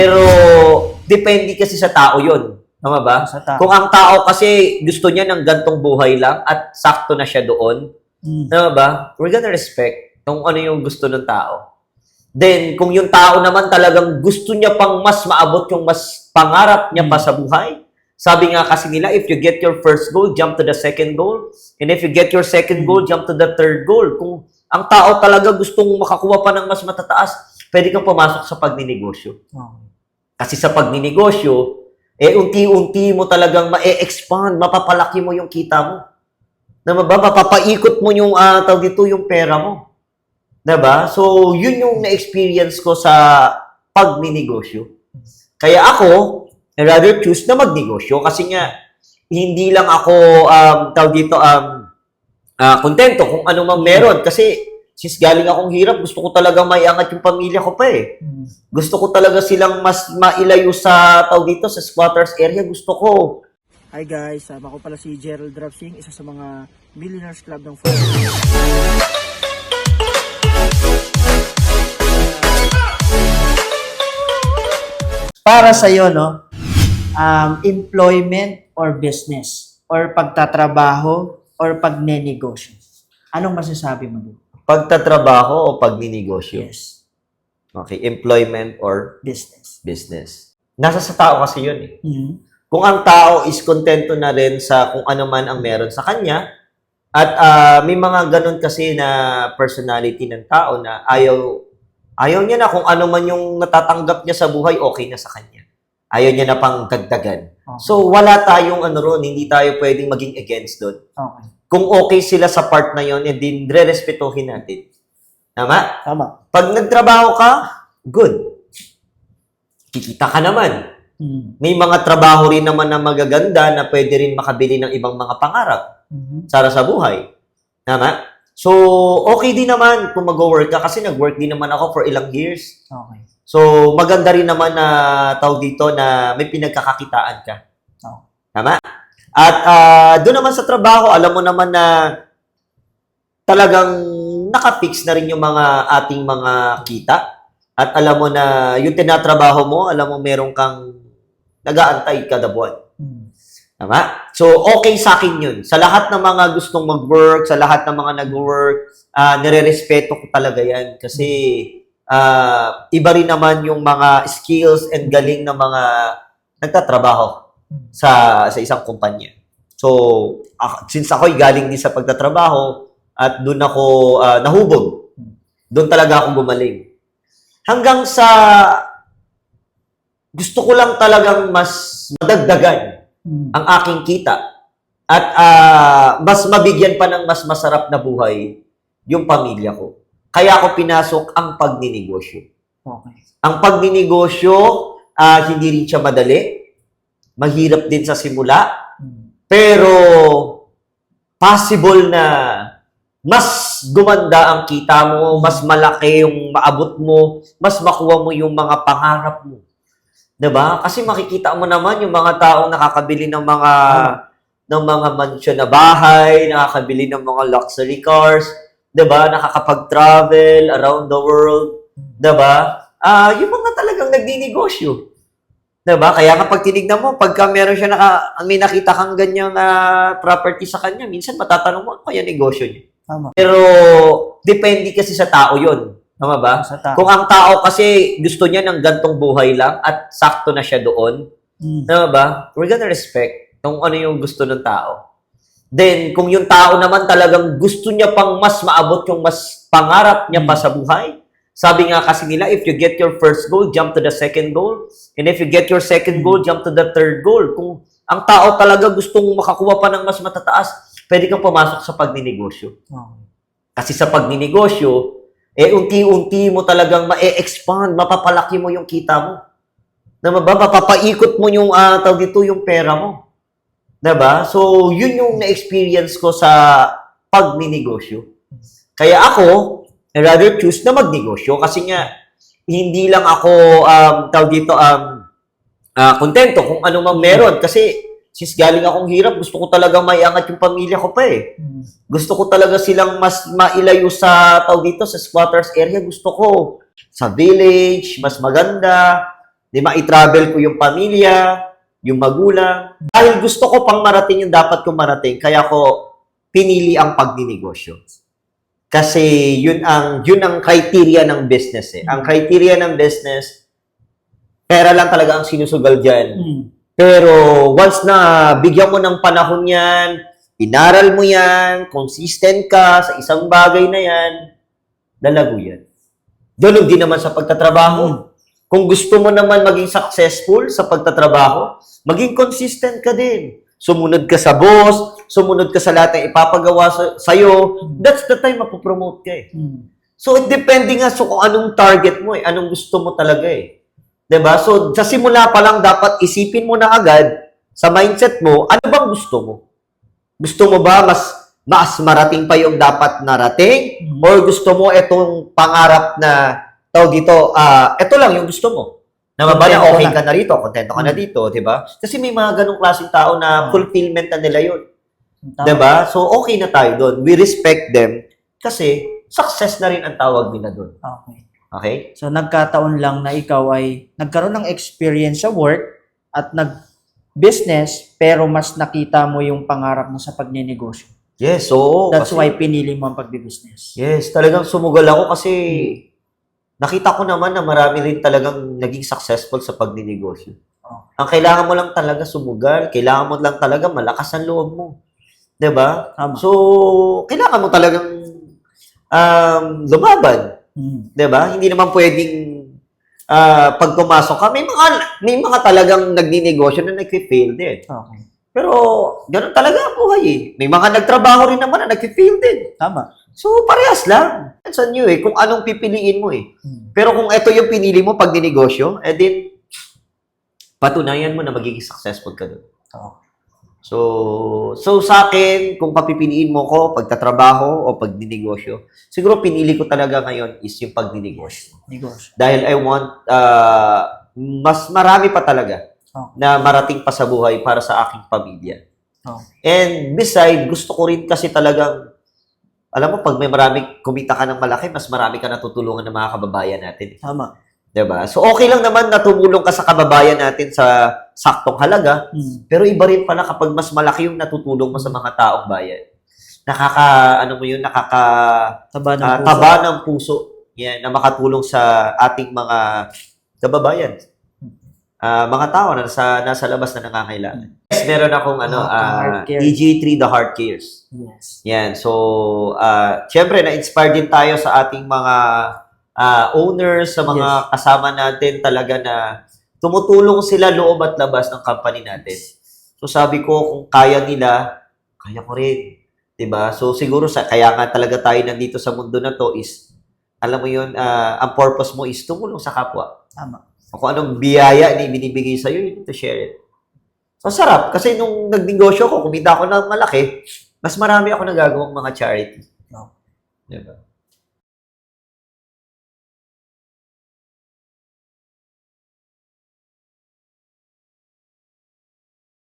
Pero, depende kasi sa tao yon. Tama ba? Sa tao. Kung ang tao kasi gusto niya ng gantong buhay lang at sakto na siya doon, tama ba? We're gonna respect kung ano yung gusto ng tao. Then, kung yung tao naman talagang gusto niya pang mas maabot yung mas pangarap niya pa sa buhay, sabi nga kasi nila, if you get your first goal, jump to the second goal. And if you get your second goal, jump to the third goal. Kung ang tao talaga gustong makakuha pa ng mas matataas, pwede kang pumasok sa pagninegosyo. Kasi sa pagninegosyo, unti-unti mo talagang ma-expand, mapapalaki mo yung kita mo. Diba ba? Mapapaikot mo yung, tawag dito, yung pera mo. Diba? So, yun yung na-experience ko sa pagninegosyo. Kaya ako, I rather choose na magnegosyo kasi nga, hindi lang ako, tawag dito, kontento kung ano mang meron. Kasi, since galing akong hirap, gusto ko talagang maiangat yung pamilya ko pa eh. Gusto ko talaga silang mas mailayo sa, tawag dito, sa squatters area. Gusto ko. Hi guys, ako pala si Gerald Drapsing, isa sa mga Millionaires Club ng Para sa iyo, no? Employment or business or pagtatrabaho or pagnenegosyo. Anong masasabi mo doon? Pagtatrabaho o pagninegosyo? Yes. Okay, employment or Business. business. Nasa sa tao kasi yun eh. Mhm. Kung ang tao is kontento na rin sa kung ano man ang meron sa kanya, at may mga ganun kasi na personality ng tao na ayaw niya na kung ano man yung natatanggap niya sa buhay, okay na sa kanya. Ayaw niya na pang dagdagan. Okay. So, wala tayong ano ron, hindi tayo pwedeng maging against doon. Okay. Kung okay sila sa part na yon, din re-respetuhin natin. Tama? Tama. Pag nagtrabaho ka, good. Kikita ka naman. May mga trabaho rin naman na magaganda na pwede rin makabili ng ibang mga pangarap para sa buhay. Tama? So, okay din naman kung mag-work ka kasi nag-work din naman ako for ilang years. Okay. So, maganda rin naman na tawag dito na may pinagkakakitaan ka. Oh. Tama? At doon naman sa trabaho, alam mo naman na talagang nakafix na rin yung mga ating mga kita. At alam mo na yung tinatrabaho mo, alam mo meron kang nag-aantay kada buwan. Tama? So, okay sa akin yun. Sa lahat ng mga gustong mag-work, sa lahat ng mga nag-work, nire-respeto ko talaga yan. Kasi, iba rin naman yung mga skills and galing ng mga nagtatrabaho sa isang kumpanya. So, since ako'y galing din sa pagtatrabaho, at doon ako nahubog. Doon talaga ako gumaling. Hanggang sa gusto ko lang talagang mas madagdagan ang aking kita at mas mabigyan pa ng mas masarap na buhay yung pamilya ko. Kaya ako pinasok ang pagninegosyo. Okay. Ang pagninegosyo, hindi rin siya madali. Mahirap din sa simula. Pero possible na mas gumanda ang kita mo, mas malaki yung maabot mo, mas makuha mo yung mga pangarap mo. 'Di ba? Kasi makikita mo naman yung mga taong nakakabili ng mga mansion na bahay, nakakabili ng mga luxury cars, 'di ba? Nakakapag-travel around the world, 'di ba? Yung mga talagang nagninegosyo. 'Di ba? Kaya kapag tinignan mo, pagka meron siya may nakita kang ganyang property sa kanya, minsan matatanong mo, ano kaya negosyo niya? Tama. Pero, depende kasi sa tao yun. Tama ba? Sa tao. Kung ang tao kasi gusto niya ng gantong buhay lang at sakto na siya doon, tama ba? We're gonna respect kung ano yung gusto ng tao. Then, kung yung tao naman talagang gusto niya pang mas maabot yung mas pangarap niya pa sa buhay, sabi nga kasi nila, if you get your first goal, jump to the second goal. And if you get your second goal, jump to the third goal. Kung ang tao talaga gustong makakuha pa ng mas matataas, pwede kang pumasok sa pagninegosyo. Kasi sa pagninegosyo, unti-unti mo talagang ma-expand, mapapalaki mo yung kita mo. Diba ba? Mapapaikot mo yung, tawag dito, yung pera mo. Diba? So, yun yung na-experience ko sa pagninegosyo. Kaya ako, I rather choose na magnegosyo kasi nga, hindi lang ako, tawag dito, kontento kung ano mang meron. Kasi, since galing akong hirap, gusto ko talagang maiangat yung pamilya ko pa eh. Gusto ko talaga silang mas mailayo sa, tawag dito, sa squatters area. Gusto ko sa village, mas maganda, Di ba? I-travel ko yung pamilya, yung magulang. Dahil gusto ko pang marating yung dapat kong marating, kaya ko pinili ang pagninegosyo. Kasi yun ang criteria ng business eh. Ang criteria ng business, pera lang talaga ang sinusugal diyan. Pero once na bigyan mo ng panahon yan, inaral mo yan, consistent ka sa isang bagay na yan, lalago yan. Ganun din naman sa pagtatrabaho. Kung gusto mo naman maging successful sa pagtatrabaho, maging consistent ka din. Sumunod ka sa boss, sumunod ka sa lahat ng ipapagawa sa'yo, that's the time mapopromote ka eh. So, it depende nga so kung anong target mo eh, anong gusto mo talaga eh. 'Di ba? So, sa simula pa lang dapat isipin mo na agad sa mindset mo, ano bang gusto mo? Gusto mo ba mas marating pa yung dapat narating? Or gusto mo itong pangarap na tawag dito, ito lang yung gusto mo? Na mabaya, okay ka na rito, kontento ka na dito, 'di ba? Kasi may mga ganung klaseng tao na fulfillment na nila 'yun. 'Di ba? So, okay na tayo doon. We respect them kasi success na rin ang tawag nila doon. Okay. Okay? So, nagkataon lang na ikaw ay nagkaroon ng experience sa work at nag-business, pero mas nakita mo yung pangarap mo sa pagnenegosyo. Yes, so That's why pinili mo ang pagbibusiness. yes, talagang sumugal ako kasi nakita ko naman na marami rin talagang naging successful sa pagninegosyo. Oh. Ang kailangan mo lang talaga sumugal, kailangan mo lang talaga malakas ang loob mo. 'Di ba? Tama. So, kailangan mo talagang lumaban. 'Di ba? Hindi naman pwedeng pag pumasok ka, may mga talagang nagninegosyo na nagfi-fail din. Okay. Pero ganoon talaga ang buhay eh. May mga nagtrabaho rin naman na nagfi-fail din. Tama. So, parehas lang. It's on you eh, kung anong pipiliin mo eh. Pero kung ito yung pinili mo pag ninegosyo, din, patunayan mo na magiging successful ka doon. Oh. So sa akin, kung papipiliin mo ko, pagtatrabaho o pagninegosyo, siguro pinili ko talaga ngayon is yung pagninegosyo. Negosyo. Dahil I want, mas marami pa talaga na marating pa sa buhay para sa aking pamilya. Oh. And beside, gusto ko rin kasi talagang, alam mo, pag may marami, kumita ka ng malaki, mas marami ka natutulungan ng mga kababayan natin. Tama. Diba? So, okay lang naman na tumulong ka sa kababayan natin sa saktong halaga, pero iba rin pala kapag mas malaki yung natutulong mo sa mga taong bayan. Taba ng puso. Yan, na makatulong sa ating mga kababayan. Mga tao na nasa labas na nangangailangan. Yes, meron akong EG3 The Heart Cares. Yes. Yan. So, syempre, na-inspire din tayo sa ating mga owners, sa mga kasama natin talaga na tumutulong sila loob at labas ng company natin. So, sabi ko, kung kaya nila, kaya ko rin. Diba? So, siguro, kaya nga talaga tayo nandito sa mundo na to is, alam mo yun, ang purpose mo is tumulong sa kapwa. Tama. Kung anong biyaya na ibinibigay sa'yo, you need to share it. So, sarap. Kasi nung nagnegosyo ko, kumita ako ng malaki, mas marami ako nagagawang mga charity. No. Diba?